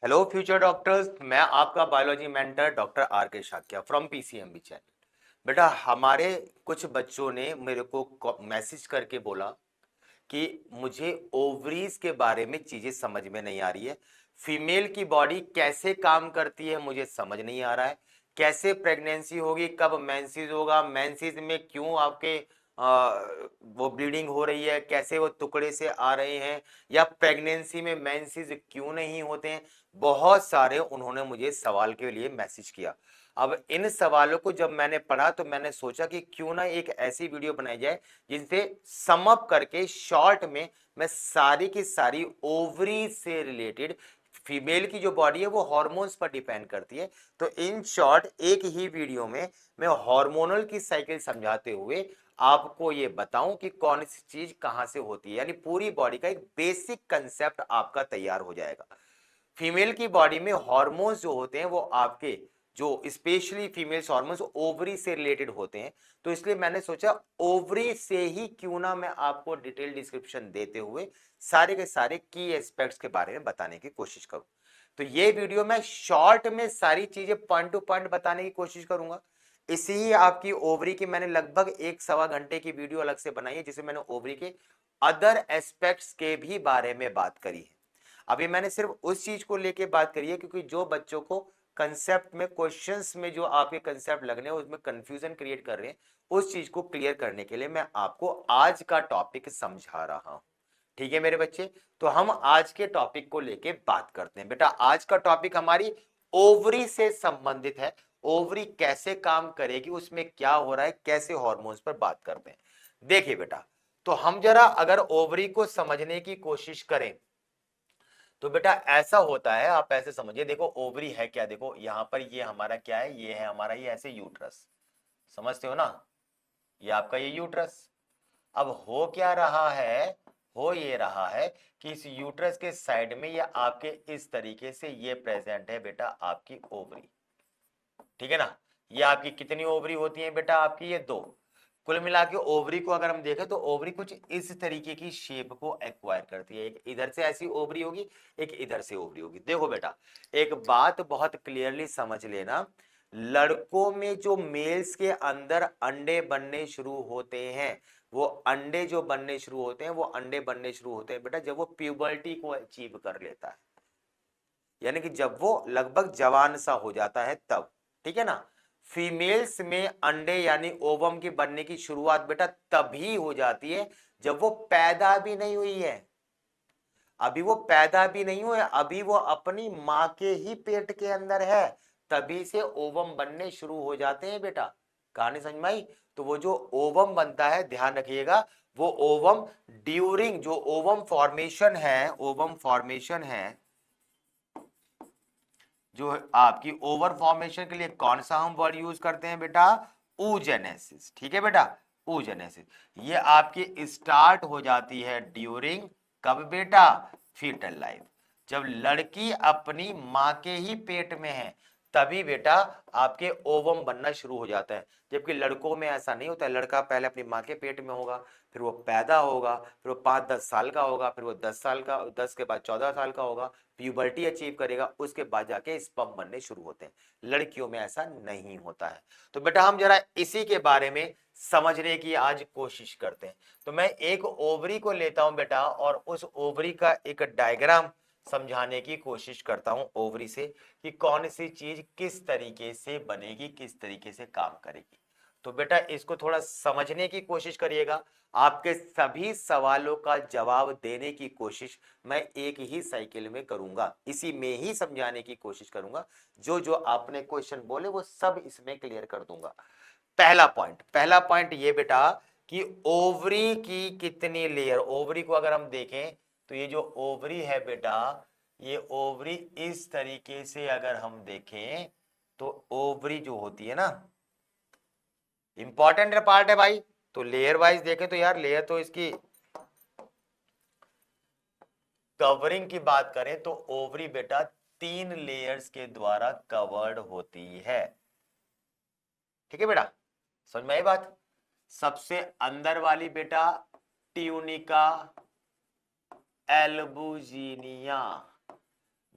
Hello future doctors, मैं आपका biology mentor doctor R के शाक्या फ्रॉम पीसीएमबी चैनल। बेटा, हमारे कुछ बच्चों ने मेरे को मैसेज करके बोला कि मुझे ओवरीज के बारे में चीजें समझ में नहीं आ रही है। फीमेल की बॉडी कैसे काम करती है मुझे समझ नहीं आ रहा है। कैसे प्रेगनेंसी होगी, कब मेंसेस होगा, मेंसेस में क्यों आपके वो ब्लीडिंग हो रही है, कैसे वो टुकड़े से आ रहे हैं, या प्रेगनेंसी में मेंसेस क्यों नहीं होते हैं। बहुत सारे उन्होंने मुझे सवाल के लिए मैसेज किया। अब इन सवालों को जब मैंने पढ़ा तो मैंने सोचा कि क्यों ना एक ऐसी वीडियो बनाई जाए जिनसे सम अप करके शॉर्ट में मैं सारी की सारी ओवरी से रिलेटेड, फीमेल की जो बॉडी है वो हार्मोन्स पर डिपेंड करती है, तो इन शॉर्ट एक ही वीडियो में मैं हार्मोनल की साइकिल समझाते हुए आपको ये बताऊं कि कौन सी चीज कहां से होती है, यानी पूरी बॉडी का एक बेसिक कंसेप्ट आपका तैयार हो जाएगा। फीमेल की बॉडी में हार्मोन्स जो होते हैं वो आपके जो स्पेशली फीमेल्स हार्मोन्स ओवरी से रिलेटेड होते हैं, तो इसलिए मैंने सोचा ओवरी से ही क्यों ना मैं आपको डिटेल डिस्क्रिप्शन देते हुए सारे के सारे की एस्पेक्ट्स के बारे में बताने की कोशिश करूं। तो ये वीडियो मैं शॉर्ट में सारी चीजें पॉइंट टू पॉइंट बताने की कोशिश करूंगा। इसी ही आपकी ओवरी की मैंने लगभग 1-1.25 घंटे की वीडियो अलग से बनाई है, जिसमें मैंने ओवरी के अदर एस्पेक्ट्स के भी बारे में बात करी है। अभी मैंने सिर्फ उस चीज को लेके बात करी है क्योंकि जो बच्चों को कंसेप्ट में, क्वेश्चंस में जो आपके कंसेप्ट लगने हैं उसमें कंफ्यूजन क्रिएट कर रहे हैं, उस चीज को क्लियर करने के लिए मैं आपको आज का टॉपिक समझा रहा हूं। ठीक है मेरे बच्चे, तो हम आज के टॉपिक को लेके बात करते हैं। बेटा, आज का टॉपिक हमारी ओवरी से संबंधित है। ओवरी कैसे काम करेगी, उसमें क्या हो रहा है, कैसे हार्मोन्स पर बात करते हैं। देखिए बेटा, तो हम जरा अगर ओवरी को समझने की कोशिश करें तो बेटा ऐसा होता है, आप ऐसे समझिए। देखो ओवरी है क्या, देखो यहां पर ये हमारा क्या है, ये है हमारा ये ऐसे यूट्रस, समझते हो ना, ये आपका ये यूट्रस। अब हो क्या रहा है, हो ये रहा है कि इस यूट्रस के साइड में ये आपके इस तरीके से ये प्रेजेंट है बेटा आपकी ओवरी। ठीक है ना। ये आपकी कितनी ओवरी होती है बेटा, आपकी ये दो। कुल मिला के ओवरी को अगर हम देखें तो ओवरी कुछ इस तरीके की शेप को एक्वायर करती है। एक इधर से ऐसी ओवरी होगी, एक इधर से ओवरी होगी। देखो बेटा, एक बात बहुत क्लियरली समझ लेना, लड़कों में जो मेल्स के अंदर अंडे बनने शुरू होते हैं, वो अंडे जो बनने शुरू होते हैं, वो अंडे बनने शुरू होते हैं बेटा जब वो प्यूबर्टी को अचीव कर लेता है, यानी कि जब वो लगभग जवान सा हो जाता है तब। ठीक है ना। फीमेल्स में अंडे यानी ओवम की बनने की शुरुआत बेटा तभी हो जाती है जब वो पैदा भी नहीं हुई है। अभी वो पैदा भी नहीं हुए, अभी वो अपनी मां के ही पेट के अंदर है, तभी से ओवम बनने शुरू हो जाते हैं बेटा। कहानी समझ में आई। तो वो जो ओवम बनता है, ध्यान रखिएगा, वो ओवम ड्यूरिंग जो ओवम फॉर्मेशन है, ओवम फॉर्मेशन है जो आपकी ओवर फॉर्मेशन के लिए कौन सा हम वर्ड यूज करते हैं बेटा, oogenesis। ठीक है बेटा, oogenesis। ये आपकी स्टार्ट हो जाती है ड्यूरिंग, कब बेटा, फीटल लाइफ, जब लड़की अपनी मां के ही पेट में है तभी बेटा आपके ओवम बनना शुरू हो जाता है। जबकि लड़कों में ऐसा नहीं होता है, लड़का पहले अपनी मां के पेट में होगा, फिर वो पैदा होगा, फिर वो 5-10 साल का होगा, फिर वो 10 साल का, 10 के बाद 14 साल का होगा, प्यूबर्टी अचीव करेगा, उसके बाद जाके स्पर्म बनने शुरू होते हैं। लड़कियों में ऐसा नहीं होता है। तो बेटा हम जरा इसी के बारे में समझने की आज कोशिश करते हैं। तो मैं एक ओवरी को लेता हूं बेटा और उस ओवरी का एक डायग्राम समझाने की कोशिश करता हूं ओवरी से, कि कौन सी चीज किस तरीके से बनेगी, किस तरीके से काम करेगी। तो बेटा इसको थोड़ा समझने की कोशिश करिएगा। आपके सभी सवालों का जवाब देने की कोशिश मैं एक ही साइकिल में करूंगा, इसी में ही समझाने की कोशिश करूंगा। जो जो आपने क्वेश्चन बोले वो सब इसमें क्लियर कर दूंगा। पहला पॉइंट ये बेटा कि ओवरी की कितनी लेयर, ओवरी को अगर हम देखें तो ये जो ओवरी है बेटा, ये ओवरी इस तरीके से अगर हम देखें तो ओवरी जो होती है ना, इंपॉर्टेंट पार्ट है भाई। तो लेयर वाइज देखें तो यार लेयर तो इसकी कवरिंग की बात करें तो ओवरी बेटा 3 लेयर्स के द्वारा कवर्ड होती है। ठीक है बेटा, समझ में आई बात। सबसे अंदर वाली बेटा ट्यूनिका एल्बुजिनिया,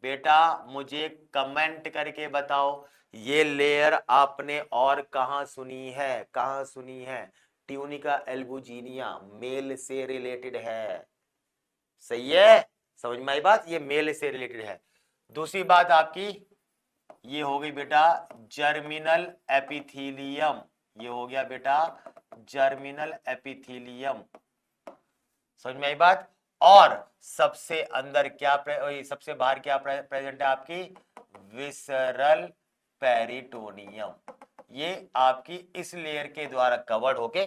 बेटा मुझे कमेंट करके बताओ, ये लेयर आपने और कहां सुनी है, कहां सुनी है? ट्यूनिका एल्बुजिनिया मेल से रिलेटेड है। सही है, समझ में आई बात, ये मेल से रिलेटेड है। दूसरी बात आपकी ये हो गई बेटा जर्मिनल एपिथीलियम, ये हो गया बेटा जर्मिनल एपिथीलियम, समझ में आई बात। और सबसे अंदर क्या सबसे बाहर क्या प्रेजेंट है आपकी? विसरल पेरिटोनियम, ये आपकी इस लेयर के द्वारा कवर्ड होके,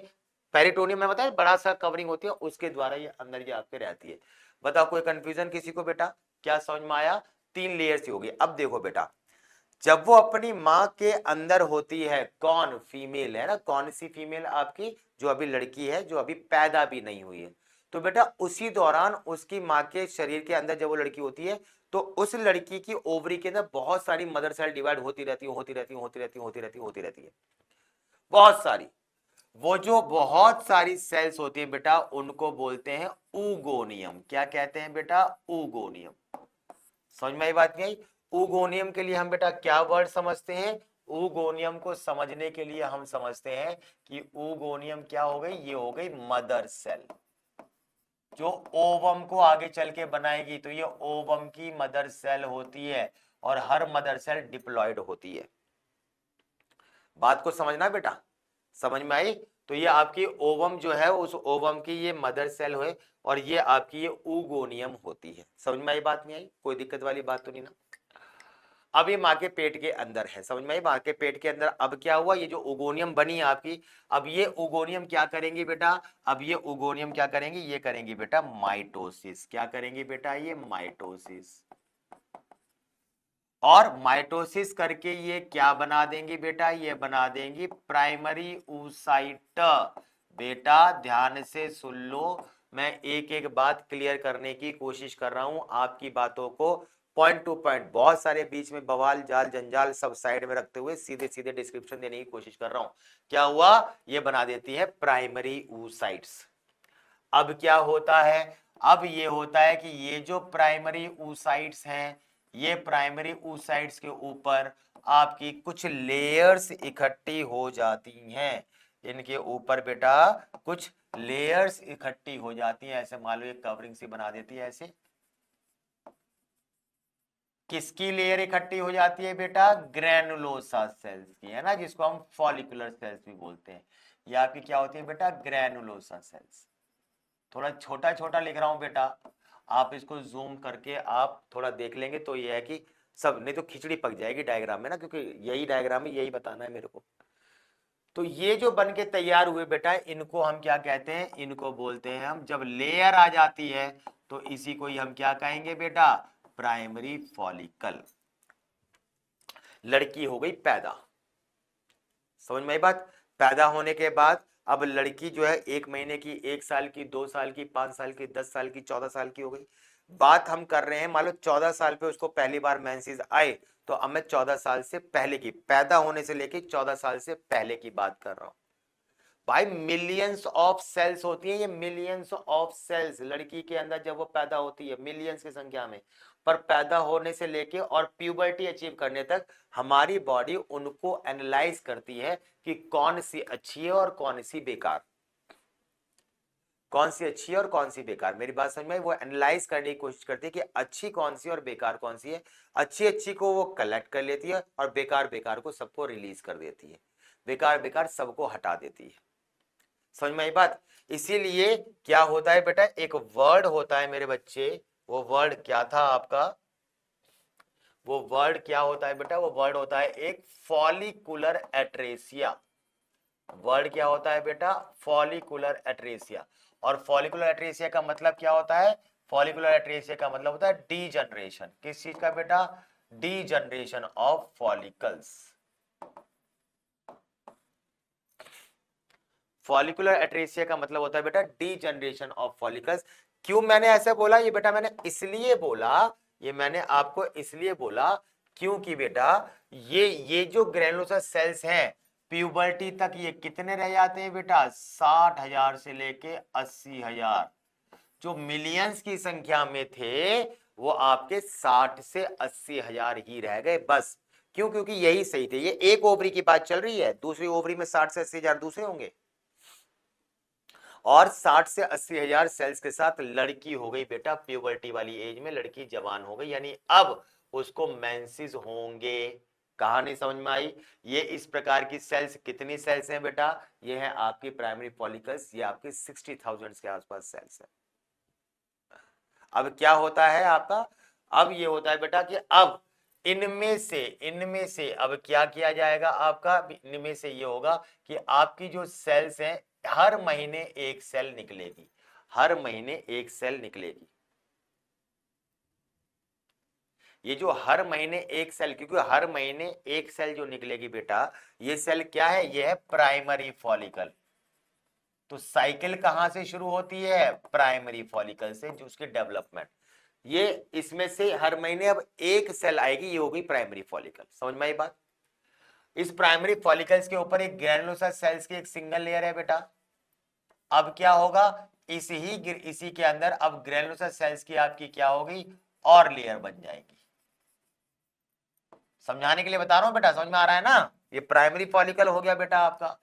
पेरिटोनियम में बताया बड़ा सा कवरिंग होती है, उसके द्वारा ये अंदर ये आपके रहती है। बताओ कोई कंफ्यूजन किसी को बेटा? क्या समझ में आया? 3 लेयर्स ही होगी। अब देखो बेटा, जब वो अपनी मां के अंदर होती है, कौन? फीमेल है ना, कौन सी फीमेल? आपकी जो अभी लड़की है, जो अभी पैदा भी नहीं हुई है। तो बेटा उसी दौरान उसकी मां के शरीर के अंदर जब वो लड़की होती है, तो उस लड़की की ओवरी के अंदर बहुत सारी मदर सेल डिवाइड होती रहती है, होती रहती है, होती रहती है, होती रहती है, होती रहती है, बहुत सारी। वो जो बहुत सारी सेल्स होती है बेटा, उनको बोलते हैं ऊगोनियम। क्या कहते हैं बेटा? ऊगोनियम। समझ में आई बात नहीं आई? ऊगोनियम के लिए हम बेटा क्या वर्ड समझते हैं? ऊगोनियम को समझने के लिए हम समझते हैं कि ऊगोनियम क्या हो गई? ये हो गई मदर सेल, जो ओवम को आगे चल के बनाएगी। तो ये ओवम की मदर सेल होती है, और हर मदर सेल डिप्लॉयड होती है। बात को समझना बेटा, समझ में आई? तो ये आपकी ओवम जो है, उस ओवम की ये मदर सेल है, और ये आपकी ये ऊगोनियम होती है। समझ में आई बात नहीं आई? कोई दिक्कत वाली बात तो नहीं ना? अब ये माँ के पेट के अंदर है, समझ में आई? माँ के पेट के अंदर अब क्या हुआ? ये जो उगोनियम बनी है आपकी, अब ये उगोनियम क्या करेंगी बेटा? अब ये उगोनियम क्या करेंगी? ये करेंगी बेटा माइटोसिस। क्या करेंगी बेटा? ये माइटोसिस। और माइटोसिस करके ये क्या बना देंगी बेटा? ये बना देंगी प्राइमरी oocyte। बेटा ध्यान से सुन लो, मैं एक एक बात क्लियर करने की कोशिश कर रहा हूं, आपकी बातों को पॉइंट टू पॉइंट, बहुत सारे बीच में बवाल जाल जंजाल सब साइड में रखते हुए सीधे सीधे डिस्क्रिप्शन देने की कोशिश कर रहा हूं। क्या हुआ? ये बना देती है प्राइमरी oocytes। अब क्या होता है? अब ये होता है कि ये जो प्राइमरी oocytes हैं, ये प्राइमरी oocytes के ऊपर आपकी कुछ लेयर्स इकट्ठी हो जाती हैं। इनके ऊपर बेटा कुछ लेयर्स इकट्ठी हो जाती हैं, ऐसे मान लो एक कवरिंग सी बना देती है ऐसे। किसकी लेयर इकट्ठी हो जाती है बेटा? ग्रेनुलोसा सेल्स की, है ना, जिसको हम फॉलिकुलर सेल्स भी बोलते हैं। ये आपकी क्या होती है बेटा? Granulosa cells. थोड़ा छोटा छोटा लिख रहा हूं बेटा, आप इसको जूम करके आप थोड़ा देख लेंगे तो ये है कि सब, नहीं तो खिचड़ी पक जाएगी डायग्राम में ना, क्योंकि यही डायग्राम है, यही बताना है मेरे को। तो ये जो बन के तैयार हुए बेटा, इनको हम क्या कहते हैं? इनको बोलते हैं हम, जब लेयर आ जाती है तो इसी को ही हम क्या कहेंगे बेटा? Primary follicle. लड़की हो गई पैदा, समझ में आई बात? पैदा होने के बाद अब लड़की जो है 1 महीने की, 1 साल की, 2 साल की, 5 साल की, 10 साल की, 14 साल की हो गई। बात हम कर रहे हैं, मान लो 14 साल पे उसको पहली बार मेंसेस आए, तो अब मैं 14 साल से पहले की, पैदा होने से लेके 14 साल से पहले की बात कर रहा हूं। भाई मिलियंस ऑफ सेल्स होती है, ये मिलियंस ऑफ सेल्स लड़की के अंदर जब वो पैदा होती है, मिलियंस की संख्या में। पर पैदा होने से लेके और प्यूबर्टी अचीव करने तक हमारी बॉडी उनको एनालाइज करती है कि कौन सी अच्छी है और कौन सी बेकार, कौन सी अच्छी है और कौन सी बेकार। मेरी बात समझ में? वो एनालाइज करने की कोशिश करती है कि अच्छी कौन सी और बेकार कौन सी है। अच्छी अच्छी को वो कलेक्ट कर लेती है, और बेकार बेकार को सबको रिलीज कर देती है, बेकार बेकार सबको हटा देती है। समझ में आई बात? इसीलिए क्या होता है बेटा, एक वर्ड होता है मेरे बच्चे, वो वर्ड क्या था आपका? वो वर्ड क्या होता है बेटा? वो वर्ड होता है एक फॉलिकुलर एट्रेसिया। वर्ड क्या होता है बेटा? Follicular atresia. और फॉलिकुलर एट्रेसिया का मतलब क्या होता है? फॉलिकुलर एट्रेसिया का मतलब होता है डी जनरेशन। किस चीज का बेटा? D generation of follicles. Follicular atresia का मतलब होता है बेटा डी जनरेशन ऑफ फॉलिकल्स। क्यों मैंने ऐसा बोला? ये बेटा मैंने इसलिए बोला, ये मैंने आपको इसलिए बोला क्योंकि बेटा ये जो ग्रेनुलोसा सेल्स हैं, प्यूबर्टी तक ये कितने रह जाते हैं बेटा? 60,000 से लेके 80,000। जो मिलियंस की संख्या में थे, वो आपके 60 से 80 हजार ही रह गए बस। क्यों? क्योंकि यही सही थे। ये एक ओवरी की बात चल रही है, दूसरी ओवरी में 60 से 80 हजार दूसरे होंगे, और 60 से 80 हजार सेल्स के साथ लड़की हो गई बेटा प्यूबर्टी वाली एज में, लड़की जवान हो गई, यानी अब उसको मेंसेस होंगे। कहानी समझ में आई? ये इस प्रकार की सेल्स, कितनी सेल्स हैं बेटा? ये है आपकी प्राइमरी फॉलिकल्स, ये आपकी 60,000 के आसपास सेल्स है। अब क्या होता है आपका? अब ये होता है बेटा कि अब इनमें से अब क्या किया जाएगा आपका? इनमें से ये होगा कि आपकी जो सेल्स हैं, हर महीने एक सेल निकलेगी, हर महीने एक सेल निकलेगी। ये जो हर महीने एक सेल, क्योंकि हर महीने एक सेल जो निकलेगी बेटा, ये सेल क्या है? ये है प्राइमरी फॉलिकल। तो साइकिल कहां से शुरू होती है? प्राइमरी फॉलिकल से, जो उसकी डेवलपमेंट, ये इसमें से हर महीने अब एक सेल आएगी, ये होगी प्राइमरी फॉलिकल। समझ में आई बात? इस प्राइमरी फॉलिकल्स के ऊपर एक ग्रैनुलोसाइट सेल्स की एक सिंगल लेयर है बेटा। अब क्या होगा? इसी के अंदर अब ग्रैनुलोसाइट सेल्स की आपकी क्या होगी? और लेयर बन जाएगी। समझाने के लिए बता रहा हूं बेटा, समझ में आ रहा है ना? ये प्राइमरी फॉलिकल हो गया बेटा आपका।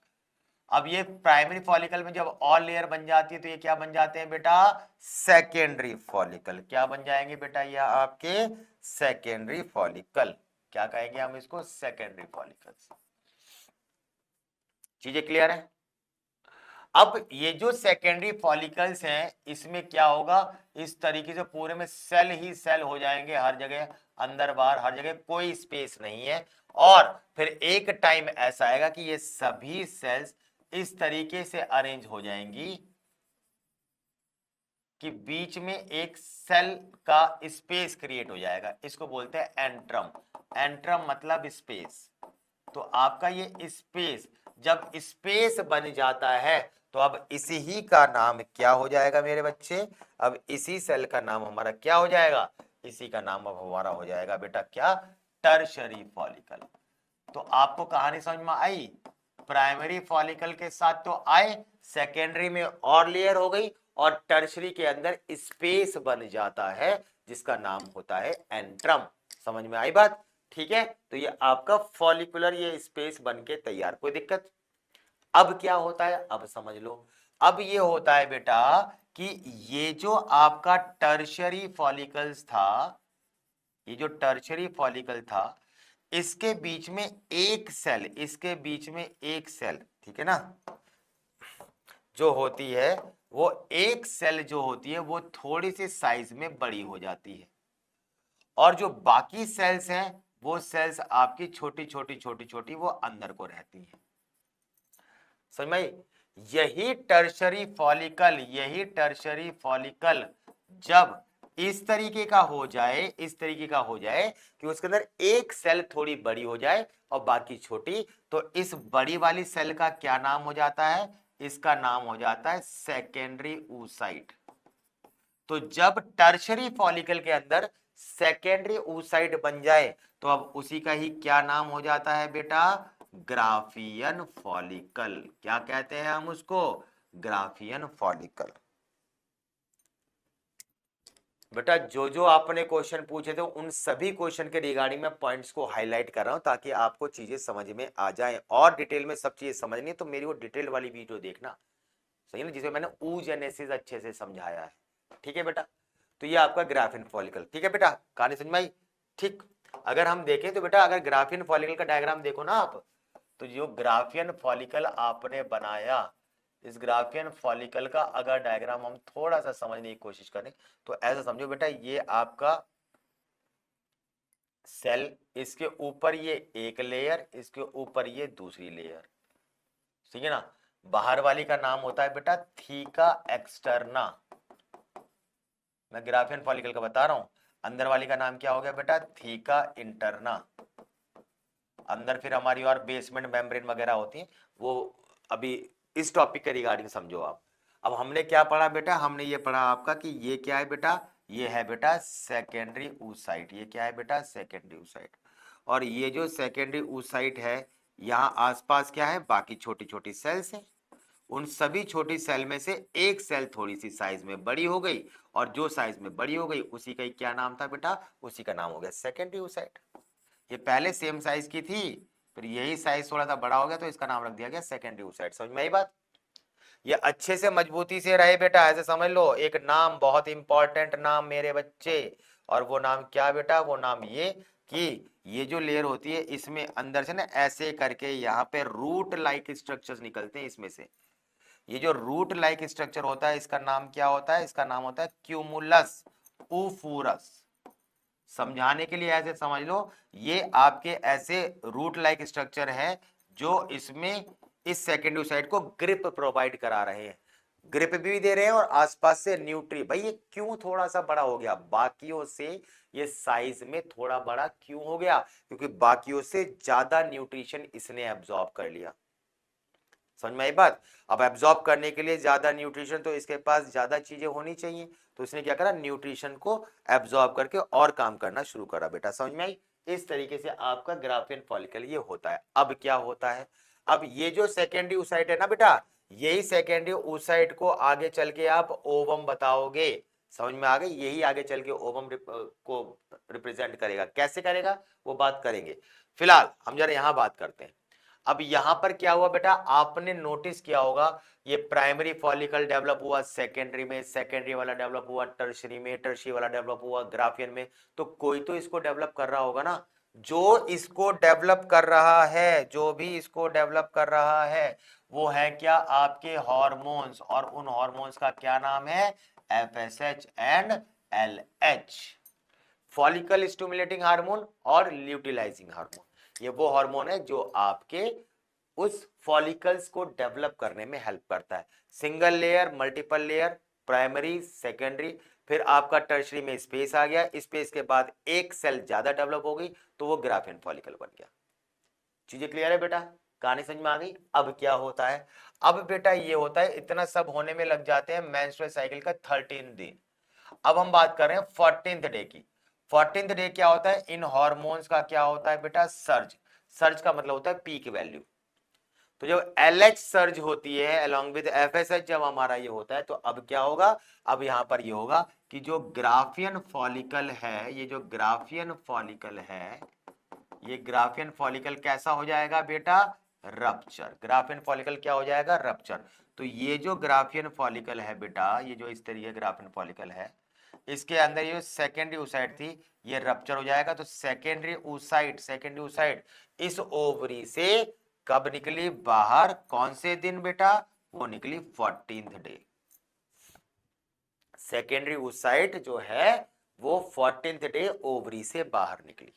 अब ये प्राइमरी फॉलिकल में जब और लेयर बन जाती है तो ये क्या बन जाते हैं बेटा? Secondary follicle. क्या बन जाएंगे बेटा? ये आपके सेकेंडरी फॉलिकल। क्या कहेंगे हम इसको? Secondary follicles. चीजें क्लियर है? अब ये जो सेकेंडरी फॉलिकल्स हैं, इसमें क्या होगा? इस तरीके से पूरे में सेल ही सेल हो जाएंगे, हर जगह, अंदर बाहर हर जगह, कोई स्पेस नहीं है। और फिर एक टाइम ऐसा आएगा कि ये सभी सेल्स इस तरीके से अरेंज हो जाएंगी कि बीच में एक सेल का स्पेस क्रिएट हो जाएगा। इसको बोलते हैं एंट्रम। एंट्रम मतलब स्पेस। तो आपका ये स्पेस, जब स्पेस बन जाता है तो अब इसी ही का नाम क्या हो जाएगा मेरे बच्चे? अब इसी सेल का नाम हमारा क्या हो जाएगा? इसी का नाम अब हमारा हो जाएगा बेटा क्या? Tertiary follicle. तो आपको कहानी समझ में आई? प्राइमरी फॉलिकल के साथ तो आए, सेकेंडरी में और लेयर हो गई, और टर्शरी के अंदर स्पेस बन जाता है जिसका नाम होता है एंट्रम। समझ में आई बात? ठीक है, तो ये आपका फॉलिकुलर ये स्पेस बन के तैयार, कोई दिक्कत? अब क्या होता है अब समझ लो। अब ये होता है बेटा कि ये जो आपका टर्शरी फॉलिकल्स था, ये जो टर्शरी फॉलिकल था, इसके बीच में एक सेल, इसके बीच में एक सेल, ठीक है ना, जो होती है, वो एक सेल जो होती है वो थोड़ी सी साइज में बड़ी हो जाती है, और जो बाकी सेल्स हैं वो सेल्स आपकी छोटी छोटी छोटी छोटी वो अंदर को रहती हैं। समझ में? यही टर्शरी फॉलिकल, यही टर्शरी फॉलिकल जब इस तरीके का हो जाए, इस तरीके का हो जाए कि उसके अंदर एक सेल थोड़ी बड़ी हो जाए और बाकी छोटी, तो इस बड़ी वाली सेल का क्या नाम हो जाता है? इसका नाम हो जाता है सेकेंडरी oocyte। तो जब टर्शरी फॉलिकल के अंदर सेकेंडरी oocyte बन जाए तो अब उसी का ही क्या नाम हो जाता है बेटा? Graafian follicle. क्या कहते हैं हम उसको? Graafian follicle. बेटा जो जो आपने क्वेश्चन पूछे थे उन सभी क्वेश्चन के रिगार्डिंग मैं पॉइंट्स को हाईलाइट कर रहा हूं ताकि आपको चीजें समझ में आ जाएं, और डिटेल में सब चीजें समझनी है तो मेरी वो डिटेल वाली वीडियो देखना, सही ना, जिसमें मैंने oogenesis अच्छे से समझाया है। ठीक है बेटा? तो ये आपका ग्राफियन फॉलिकल। ठीक है बेटा, कहानी समझ में आई? ठीक। अगर हम देखें तो बेटा, अगर ग्राफियन फॉलिकल का डायग्राम देखो ना आप, तो जो ग्राफियन फॉलिकल आपने बनाया, इस ग्राफियन फॉलिकल का अगर डायग्राम हम थोड़ा सा समझने की कोशिश करें तो ऐसा समझो बेटा, ये आपका सेल, इसके ऊपर ये एक लेयर, इसके ऊपर ये दूसरी लेयर, ठीक है ना। बाहर वाली का नाम होता है बेटा थीका एक्सटर्ना, मैं ग्राफियन फॉलिकल का बता रहा हूं। अंदर वाली का नाम क्या हो गया बेटा? Theca interna. अंदर फिर हमारी और बेसमेंट मेम्ब्रेन वगैरह होती है, वो अभी इस टॉपिक के रिगार्डिंग समझो आप। अब हमने क्या पढ़ा बेटा? हमने ये पढ़ा आपका कि ये क्या है बेटा? ये है बेटा सेकेंडरी oocyte। ये क्या है बेटा? Secondary oocyte। और ये जो सेकेंडरी oocyte है, यहाँ आसपास क्या है? बाकी छोटी छोटी सेल्स हैं, उन सभी छोटी सेल में से एक सेल थोड़ी सी साइज में बड़ी हो गई, और जो साइज में बड़ी हो गई उसी का क्या नाम था बेटा, उसी का नाम हो गया सेकेंडरी oocyte। ये पहले सेम साइज की थी, फिर यही साइज थोड़ा सा बड़ा हो गया तो इसका नाम रख दिया गया सेकेंडरी oocyte। समझ में आई बात? ये अच्छे से मजबूती से रहे बेटा, ऐसे समझ लो, एक नाम बहुत इंपॉर्टेंट नाम मेरे बच्चे, और वो नाम क्या बेटा, वो नाम ये कि ये जो लेयर होती है इसमें अंदर से ना ऐसे करके यहाँ पे रूट लाइक स्ट्रक्चर्स निकलते हैं इसमें से। ये जो रूट लाइक स्ट्रक्चर होता है इसका नाम क्या होता है, इसका नाम होता है क्यूमुलस उफूरस। समझाने के लिए ऐसे समझ लो, ये आपके ऐसे रूट लाइक स्ट्रक्चर हैं जो इसमें इस सेकेंडरी oocyte को ग्रिप प्रोवाइड करा रहे हैं, ग्रिप भी दे रहे हैं और आसपास से न्यूट्री। भाई ये क्यों थोड़ा सा बड़ा हो गया बाकियों से, ये साइज में थोड़ा बड़ा क्यों हो गया, क्योंकि बाकियों से ज्यादा न्यूट्रिशन इसने एब्जॉर्ब कर लिया। समझ में आई बात? अब एब्जॉर्ब करने के लिए ज्यादा न्यूट्रिशन तो इसके पास ज्यादा चीजें होनी चाहिए, तो इसने क्या करा, न्यूट्रिशन को एब्जॉर्ब करके और काम करना शुरू करा। बेटा समझ में आई? इस तरीके से आपका ग्राफियन फॉलिकल ये होता है। अब क्या होता है, अब ये जो सेकेंडरी oocyte है ना बेटा, यही सेकेंडरी oocyte को आगे चल के आप ओवम बताओगे। समझ में आ गई? यही आगे चल के ओवम को रिप्रेजेंट करेगा। कैसे करेगा वो बात करेंगे, फिलहाल हम जरा यहां बात करते हैं। अब यहां पर क्या हुआ बेटा, आपने नोटिस किया होगा, ये प्राइमरी फॉलिकल डेवलप हुआ सेकेंडरी में, सेकेंडरी वाला डेवलप हुआ टर्शरी में, टर्शरी वाला डेवलप हुआ ग्राफियन में। तो कोई तो इसको डेवलप कर रहा होगा ना। जो इसको डेवलप कर रहा है, जो भी इसको डेवलप कर रहा है वो है क्या, आपके हार्मोन्स, और उन हार्मोन्स का क्या नाम है, FSH and LH, follicle stimulating hormone और ल्यूटिलाइजिंग हार्मोन। ये वो हार्मोन है जो आपके उस फॉलिकल्स को डेवलप करने में हेल्प करता है। Single layer, multiple layer, primary, secondary, फिर आपका टर्शरी में स्पेस आ गया, स्पेस के बाद एक सेल ज्यादा डेवलप हो गई तो वो ग्राफियन फॉलिकल बन गया। चीजें क्लियर है बेटा? कहानी समझ में आ गई? अब क्या होता है, अब बेटा ये होता है, इतना सब होने में लग जाते हैं मेंस्ट्रुअल साइकिल का 13 दिन। अब हम बात कर रहे हैं 14th डे की। 14th डे क्या होता है, इन हार्मोन्स का क्या होता है बेटा, सर्ज। सर्ज का मतलब होता है पीक वैल्यू। तो जब LH सर्ज होती है अलोंग विद FSH, जब हमारा ये होता है तो अब क्या होगा, अब यहां पर ये होगा कि जो ग्राफियन फॉलिकल है, ये जो ग्राफियन फॉलिकल है, ये ग्राफियन फॉलिकल कैसा हो जाएगा बेटा, रप्चर। ग्राफियन फॉलिकल क्या हो जाएगा, रप्चर। तो ये जो ग्राफियन फॉलिकल है बेटा, ये जो इस तरीके ग्राफियन फॉलिकल है, इसके अंदर ये सेकेंडरी oocyte थी, ये रप्चर हो जाएगा। तो सेकेंडरी oocyte इस ओवरी से कब निकली बाहर, कौन से दिन बेटा, वो निकली 14th डे। सेकेंडरी oocyte जो है वो 14th डे ओवरी से बाहर निकली।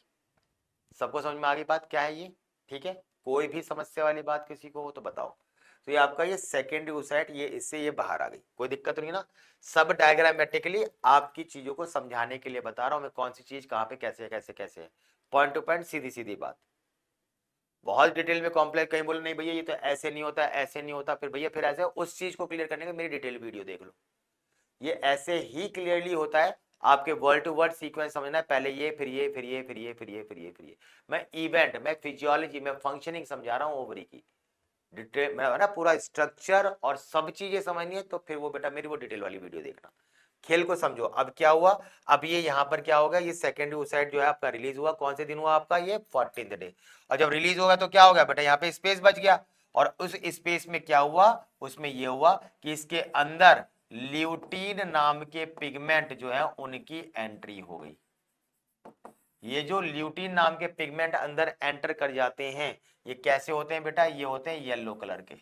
सबको समझ में आ गई बात क्या है ये? ठीक है, कोई भी समस्या वाली बात किसी को हो तो बताओ। तो ये आपका ये सेकेंडरी oocyte, ये इससे ये बाहर आ गई, कोई दिक्कत नहीं ना। सब डायग्रामेटिकली आपकी चीजों को समझाने के लिए बता रहा हूं मैं, कौन सी चीज कहां पे कैसे कैसे कैसे है, पॉइंट टू पॉइंट, सीधी सीधी बात। बहुत डिटेल में कॉम्प्लेक्स कहीं बोले नहीं भैया ये तो ऐसे नहीं होता, ऐसे नहीं होता, फिर भैया फिर ऐसे, उस चीज को क्लियर करने का मेरी डिटेल वीडियो देख लो। ये ऐसे ही क्लियरली होता है, आपके वर्ड टू वर्ड सीक्वेंस समझना है, पहले ये फिर ये फिर ये फिर ये फिर ये फिर ये फिर ये। मैं इवेंट, मैं फिजियोलॉजी, मैं फंक्शनिंग समझा रहा हूँ ओवरी की डिटेल में ना, पूरा स्ट्रक्चर और सब चीजें समझनी है तो फिर वो बेटा मेरी वो डिटेल वाली वीडियो देखना। खेल को समझो। अब क्या हुआ, अब ये यहाँ पर क्या होगा, ये सेकेंडरी oocyte जो है आपका रिलीज हुआ, कौन से दिन हुआ आपका, ये 14th डे। और जब रिलीज होगा तो क्या होगा बेटा, यहाँ पे स्पेस बच गया, और उस स्पेस में क्या हुआ, उसमें ये हुआ कि इसके अंदर ल्यूटीन नाम के पिगमेंट जो है उनकी एंट्री हो गई। ये जो ल्यूटीन नाम के पिगमेंट अंदर एंटर कर जाते हैं, ये कैसे होते हैं बेटा, ये होते हैं येलो कलर के,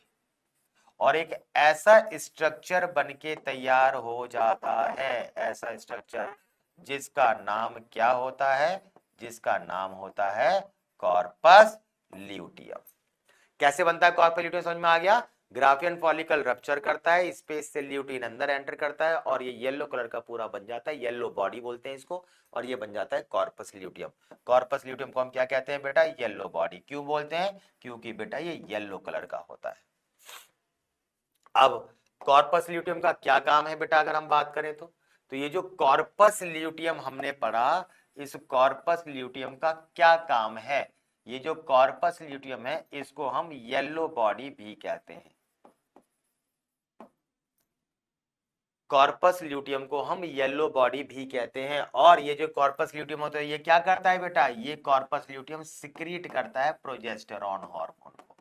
और एक ऐसा स्ट्रक्चर बनके तैयार हो जाता है, ऐसा स्ट्रक्चर जिसका नाम क्या होता है, जिसका नाम होता है कॉर्पस ल्यूटियम। कैसे बनता है कॉर्पस ल्यूटियम, समझ में आ गया? ग्राफियन फॉलिकल रप्चर करता है, स्पेस से ल्यूटीन अंदर एंटर करता है, और ये येलो कलर का पूरा बन जाता है, येलो बॉडी बोलते हैं इसको, और ये बन जाता है कॉर्पस ल्यूटियम। कॉर्पस ल्यूटियम को हम क्या कहते हैं बेटा, येलो बॉडी। क्यों बोलते हैं, क्योंकि बेटा ये येलो कलर का होता है। अब कॉर्पस ल्यूटियम का क्या काम है बेटा, अगर हम बात करें तो ये जो कॉर्पस ल्यूटियम हमने पढ़ा, इस कॉर्पस ल्यूटियम का क्या काम है, ये जो कॉर्पस ल्यूटियम है इसको हम येलो बॉडी भी कहते हैं। कॉर्पस ल्यूटियम को हम येलो बॉडी भी कहते हैं। और ये जो कॉर्पस ल्यूटियम होता है ये क्या करता है बेटा, ये कॉर्पस ल्यूटियम सिक्रीट करता है प्रोजेस्टेरॉन हार्मोन को।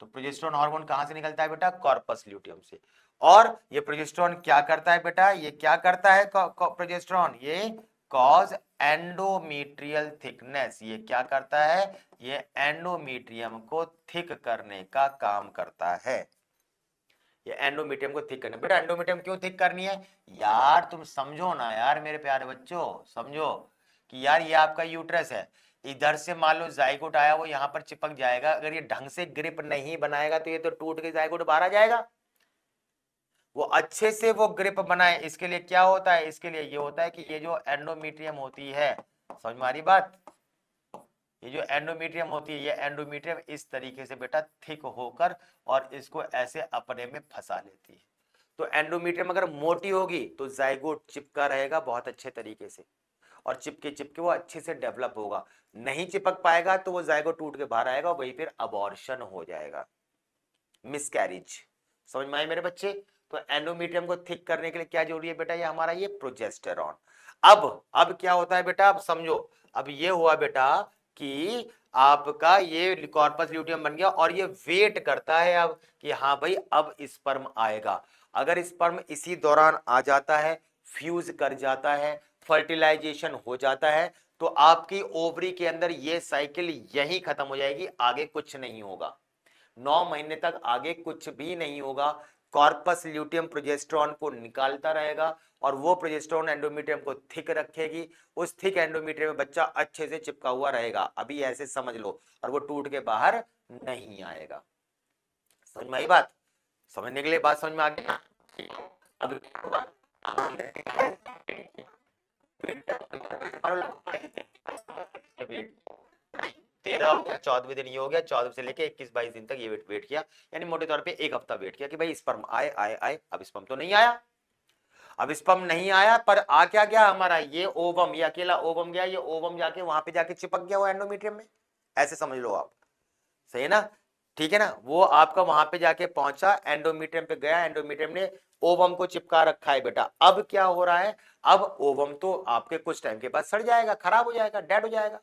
तो प्रोजेस्टेरॉन हार्मोन कहां से निकलता है बेटा, कॉर्पस ल्यूटियम से। और ये प्रोजेस्टेरॉन क्या करता है बेटा, ये क्या करता है प्रोजेस्टेरॉन, ये कॉज एंडोमेट्रियल थिकनेस, ये क्या करता है, ये एंडोमेट्रियम को थिक करने का काम करता है। ये एंडोमेट्रियम को थिक करना, बेटा एंडोमेट्रियम क्यों थिक करनी है यार, तुम समझो ना यार मेरे प्यारे बच्चों, समझो कि यार ये आपका यूट्रस है, इधर से मान लो जाइगोट आया, वो यहां पर चिपक जाएगा, अगर ये ढंग से ग्रिप नहीं बनाएगा तो ये तो टूट के जाइगोट बाहर आ जाएगा। वो अच्छे से वो ग्रिप बनाए, इसके लिए क्या होता है, इसके लिए ये होता है कि ये जो एंडोमेट्रियम होती है, समझ में आ रही बात, ये जो एंडोमेट्रियम होती है, ये एंडोमेट्रियम इस तरीके से बेटा थिक होकर और इसको ऐसे अपने में फंसा लेती है। तो एंडोमेट्रियम अगर मोटी होगी तो जाइगोट चिपका रहेगा बहुत अच्छे तरीके से, और चिपके चिपके वो अच्छे से डेवलप होगा, नहीं चिपक पाएगा तो वो जाइगोट टूट के बाहर आएगा, वही फिर अबॉर्शन हो जाएगा, मिसकैरेज। समझ में आए मेरे बच्चे। तो एंडोमेट्रियम को थिक करने के लिए क्या जरूरी है बेटा, ये हमारा ये प्रोजेस्टेरॉन। अब क्या होता है बेटा, अब समझो, अब ये हुआ बेटा कि आपका ये कॉर्पस ल्यूटियम बन गया और ये वेट करता है अब कि हाँ भाई अब स्पर्म आएगा। अगर स्पर्म इसी दौरान आ जाता है, फ्यूज कर जाता है, फर्टिलाइजेशन हो जाता है, तो आपकी ओवरी के अंदर ये साइकिल यही खत्म हो जाएगी, आगे कुछ नहीं होगा, 9 महीने तक आगे कुछ भी नहीं होगा। कॉर्पस ल्यूटियम प्रोजेस्टेरॉन को निकालता रहेगा और वो प्रोजेस्टेरॉन एंडोमेट्रियम को थिक रखेगी, उस थिक एंडोमेट्रियम में बच्चा अच्छे से चिपका हुआ रहेगा, अभी ऐसे समझ लो, और वो टूट के बाहर नहीं आएगा। समझ में आई बात, समझने के लिए बात समझ में आ गई। अब तेरह हो गया, 14वें दिन ये हो गया, 14 से लेके 21-22 दिन तक ये वेट किया, यानी मोटे तौर पे एक हफ्ता वेट किया कि भाई स्पर्म आए आए आए, अब स्पर्म तो नहीं आया। अब स्पर्म नहीं आया पर आ क्या गया हमारा, ये ओवम, ये अकेला ओवम गया, ये ओवम जाके वहां पे जाके चिपक गया वो एंडोमेट्रियम में, ऐसे समझ लो आप, सही है ना, ठीक है ना, वो आपका वहां पे जाके पहुंचा, एंडोमेट्रियम पे गया, एंडोमेट्रियम ने ओवम को चिपका रखा है बेटा। अब क्या हो रहा है, अब ओवम तो आपके कुछ टाइम के बाद सड़ जाएगा, खराब हो जाएगा, डेड हो जाएगा।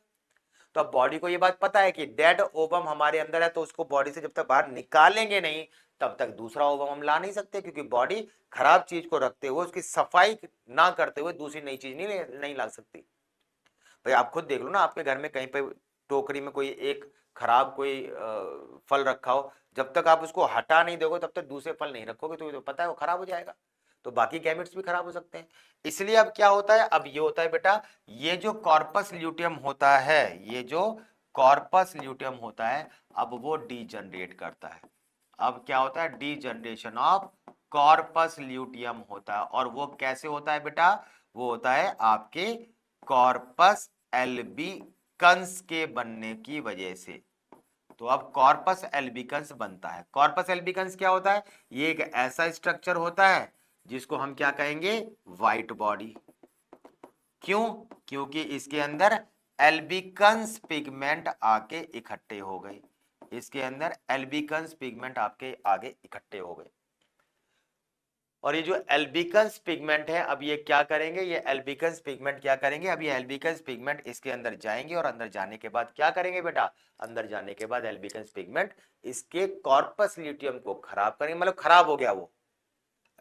तो अब बॉडी को ये बात पता है कि डेड ओवम हमारे अंदर है, तो उसको बॉडी से जब तक बाहर निकालेंगे नहीं तब तक दूसरा ओवम हम ला नहीं सकते, क्योंकि बॉडी खराब चीज को रखते हुए उसकी सफाई ना करते हुए दूसरी नई चीज नहीं ला सकती। भाई आप खुद देख लो ना, आपके घर में कहीं पे टोकरी में कोई एक खराब कोई फल रखा हो, जब तक आप उसको हटा नहीं दोगे तब तक दूसरे फल नहीं रखोगे, तो पता है वो खराब हो जाएगा, तो बाकी गैमेट्स भी खराब हो सकते हैं। इसलिए अब क्या होता है, अब ये होता है बेटा, ये जो कॉर्पस ल्यूटियम होता है, ये जो कॉर्पस ल्यूटियम होता है, अब वो डीजनरेट करता है। अब क्या होता है, डीजनरेशन ऑफ कॉर्पस ल्यूटियम होता है, और वो कैसे होता है बेटा, वो होता है आपके कॉर्पस एल्बिकन्स के बनने की वजह से। तो अब कॉर्पस एल्बिकन्स बनता है। कॉर्पस एल्बिकन्स क्या होता है, ये एक ऐसा स्ट्रक्चर होता है जिसको हम क्या कहेंगे, व्हाइट बॉडी। क्यों, क्योंकि इसके अंदर एल्बिकन्स पिगमेंट आके इकट्ठे हो गए, इसके अंदर एल्बिकन्स पिगमेंट आपके आगे इकट्ठे हो गए। और ये जो एल्बिकन्स पिगमेंट है, अब ये क्या करेंगे, ये एल्बिकन्स पिगमेंट क्या करेंगे, अब ये एल्बिकन्स पिगमेंट इसके अंदर जाएंगे, और अंदर जाने के बाद क्या करेंगे बेटा, अंदर जाने के बाद एल्बिकन्स पिगमेंट इसके कॉर्पस ल्यूटियम को खराब करेंगे, मतलब खराब हो गया वो,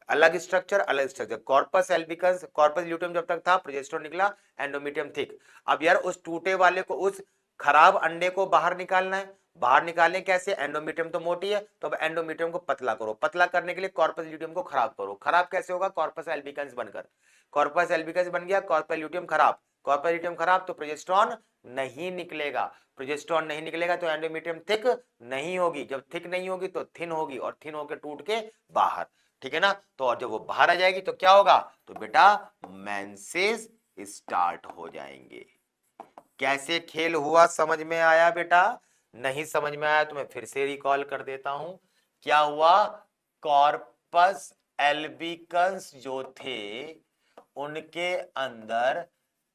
अलग स्ट्रक्चर अलग structure, corpus albicans, corpus luteum जब तक था, प्रोजेस्टेरॉन निकला, एंडोमेट्रियम थिक। अब यार उस टूटे वाले को, उस खराब अंडे को बाहर निकालना है, बाहर निकालने कैसे, एंडोमेट्रियम तो मोटी है, तो अब एंडोमेट्रियम को पतला करो, पतला करने के लिए कॉर्पस ल्यूटियम को खराब करो, खराब कैसे होगा, कॉर्पस एल्बिकन्स बनकर, कॉर्पस एल्बिकन्स बन गया, कॉर्पस ल्यूटियम खराब, कॉर्पस ल्यूटियम खराब तो प्रोजेस्टेरॉन नहीं निकलेगा, प्रोजेस्टेरॉन नहीं निकलेगा तो एंडोमेट्रियम थिक नहीं होगी, जब थिक नहीं होगी तो थिन होगी, और थिन होकर टूट के बाहर, ठीक है ना। तो और जब वो बाहर आ जाएगी तो क्या होगा, तो बेटा मेंसेस स्टार्ट हो जाएंगे। कैसे खेल हुआ समझ में आया बेटा, नहीं समझ में आया तो मैं फिर से रिकॉल कर देता हूं। क्या हुआ, कॉर्पस एल्बिकन्स जो थे उनके अंदर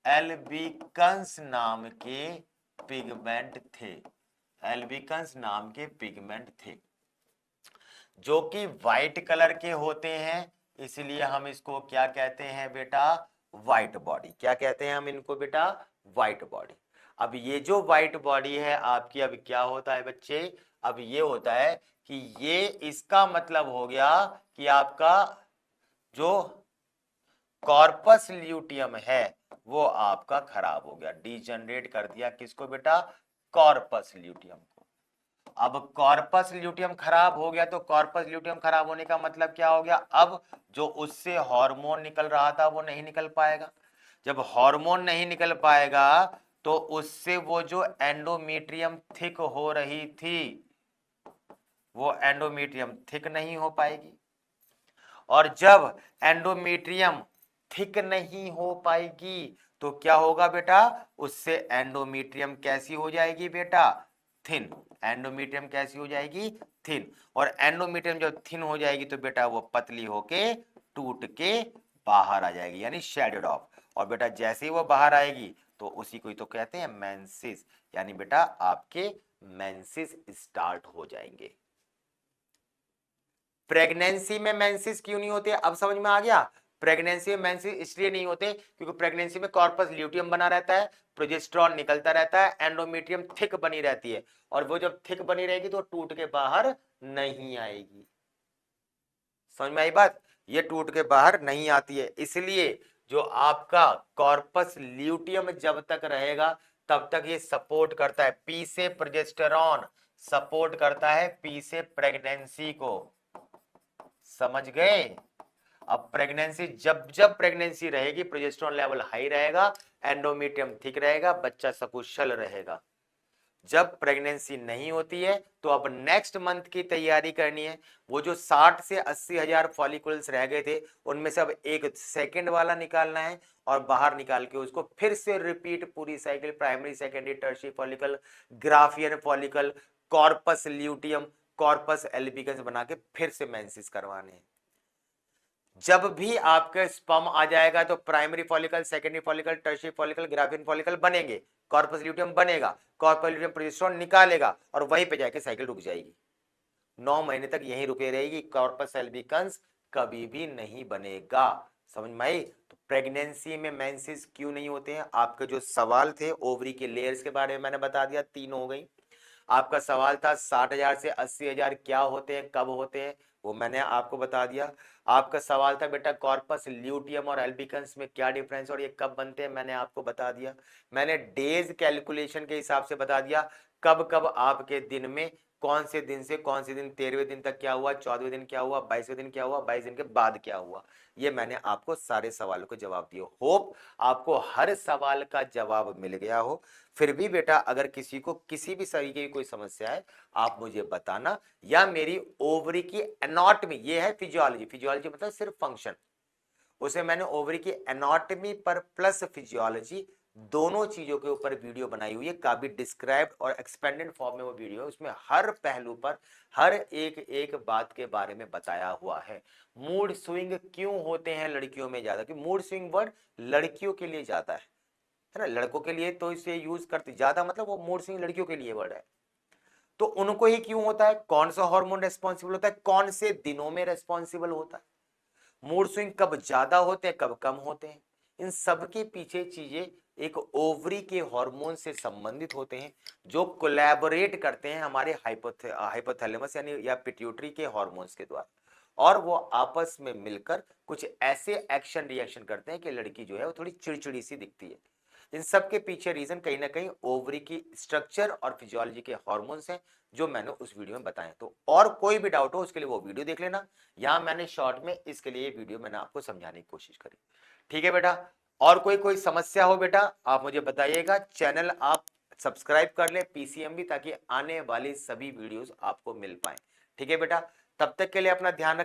एल्बिकन्स नाम के पिगमेंट थे, एल्बिकन्स नाम के पिगमेंट थे जो कि व्हाइट कलर के होते हैं, इसलिए हम इसको क्या कहते हैं बेटा, व्हाइट बॉडी। क्या कहते हैं हम इनको बेटा, व्हाइट बॉडी। अब ये जो व्हाइट बॉडी है आपकी, अब क्या होता है बच्चे, अब ये होता है कि ये इसका मतलब हो गया कि आपका जो कॉर्पस ल्यूटियम है वो आपका खराब हो गया, डीजनरेट कर दिया किसको बेटा, कॉर्पस ल्यूटियम को। अब कॉर्पस ल्यूटियम खराब हो गया तो कॉर्पस ल्यूटियम खराब होने का मतलब क्या हो गया, अब जो उससे हार्मोन निकल रहा था वो नहीं निकल पाएगा। जब हार्मोन नहीं निकल पाएगा तो उससे वो जो एंडोमेट्रियम थिक हो रही थी वो एंडोमेट्रियम थिक नहीं हो पाएगी, और जब एंडोमेट्रियम थिक नहीं हो पाएगी तो क्या होगा बेटा, उससे एंडोमेट्रियम कैसी हो जाएगी बेटा, थिन। एंडोमेट्रियम कैसी हो जाएगी, थिन। और एंडोमेट्रियम जब थिन हो जाएगी तो बेटा वो पतली होके टूट के बाहर आ जाएगी, यानी शेडेड ऑफ। और बेटा जैसे ही वो बाहर आएगी तो उसी को ही तो कहते हैं मेंसेस, यानी बेटा आपके मेंसेस स्टार्ट हो जाएंगे। प्रेगनेंसी में मेंसेस क्यों नहीं होते, अब समझ में आ गया। प्रेगनेंसी में मेंसेस इसलिए नहीं होते क्योंकि प्रेगनेंसी में कॉर्पस ल्यूटियम बना रहता है, प्रोजेस्टेरॉन निकलता रहता है, एंडोमेट्रियम थिक बनी रहती है, और वो जब थिक बनी रहेगी तो टूट के बाहर नहीं आएगी। समझ में आई बात, ये टूट के बाहर नहीं आती है। इसलिए जो आपका कॉर्पस ल्यूटियम जब तक रहेगा तब तक ये सपोर्ट करता है, पी से प्रोजेस्टेरॉन सपोर्ट करता है पी से प्रेगनेंसी को। समझ गए। अब प्रेगनेंसी, जब जब प्रेगनेंसी रहेगी प्रोजेस्टेरॉन लेवल हाई रहेगा, एंडोमेट्रियम ठीक रहेगा, बच्चा सकुशल रहेगा। जब प्रेगनेंसी नहीं होती है तो अब नेक्स्ट मंथ की तैयारी करनी है। वो जो 60 से 80 हजार फॉलिकल्स रह गए थे उनमें से अब एक सेकंड वाला निकालना है और बाहर निकाल के उसको फिर से रिपीट पूरी cycle, primary secondary tertiary follicle, Graafian follicle, corpus luteum, corpus albicans बना के फिर से मेंसेस करवाने हैं। जब भी आपका स्पर्म आ जाएगा तो primary follicle, secondary follicle, tertiary follicle, Graafian follicle बनेंगे, कॉर्पस ल्यूटियम बनेगा, कॉर्पस ल्यूटियम प्रोजेस्टेरॉन निकालेगा और वहीं पे जाके साइकिल रुक जाएगी। 9 महीने तक यहीं रुके रहेगी, कॉर्पस एल्बिकन्स कभी भी नहीं बनेगा। समझ में आई। तो प्रेगनेंसी में मेंसेस क्यों नहीं होते हैं, आपके जो सवाल थे ओवरी के लेयर्स के बारे में मैंने बता दिया, 3 हो गई। आपका सवाल था 60,000 से 80,000 क्या होते हैं, कब होते हैं, वो मैंने आपको बता दिया। आपका सवाल था बेटा कॉर्पस ल्यूटियम और एल्बिकन्स में क्या डिफरेंस और ये कब बनते हैं, मैंने आपको बता दिया। मैंने डेज कैलकुलेशन के हिसाब से बता दिया कब कब आपके दिन में कौन से दिन से कौन से दिन, 13वें दिन तक क्या हुआ, 14वें दिन क्या हुआ, 22वें दिन क्या हुआ, 22 दिन के बाद क्या हुआ। ये मैंने आपको सारे सवालों के जवाब दिए। होप आपको हर सवाल का जवाब मिल गया हो। फिर भी बेटा अगर किसी को किसी भी तरीके की कोई समस्या है आप मुझे बताना, या मेरी ओवरी की एनाटॉमी, ये है फिजियोलॉजी, फिजियोलॉजी मतलब सिर्फ फंक्शन, उसे मैंने ओवरी की एनाटॉमी पर प्लस फिजियोलॉजी दोनों चीजों के ऊपर वीडियो बनाई हुई है, काफी डिस्क्राइब्ड और एक्सपेंडेड फॉर्म में वो वीडियो है। उसमें हर पहलू पर हर एक एक बात के बारे में बताया हुआ है। मूड स्विंग क्यों होते हैं लड़कियों में ज्यादा, कि मूड स्विंग वर्ड लड़कियों के लिए ज्यादा है ना, लड़कों के लिए तो इसे यूज करते ज्यादा, मतलब वो मूड स्विंग लड़कियों के लिए वर्ड है। तो उनको ही क्यों होता है, कौन सा हार्मोन रेस्पॉन्सिबल होता है, कौन से दिनों में रेस्पॉन्सिबल होता है, मूड स्विंग कब ज्यादा होते हैं कब कम होते हैं, इन सब के पीछे चीजें एक ओवरी के हार्मोन से संबंधित होते हैं जो कोलैबोरेट करते हैं हमारे हाइपोथैलेमस यानी या पिट्यूटरी के हार्मोन्स के द्वारा, और वो आपस में मिलकर कुछ ऐसे एक्शन रिएक्शन करते हैं कि लड़की जो है वो थोड़ी चिड़चिड़ी सी दिखती है। इन सब के पीछे रीजन कहीं ना कहीं ओवरी की स्ट्रक्चर और फिजियोलॉजी के हार्मोन्स हैं जो मैंने उस वीडियो में बताए। तो और कोई भी डाउट हो उसके लिए वो वीडियो देख लेना, यहां मैंने शॉर्ट में इसके लिए वीडियो मैंने आपको समझाने की कोशिश करी। ठीक है बेटा, और कोई समस्या हो बेटा आप मुझे बताइएगा। चैनल आप सब्सक्राइब कर ले पीसीएमबी, ताकि आने वाली सभी वीडियोस आपको मिल पाए। ठीक है बेटा, तब तक के लिए अपना ध्यान रखिए।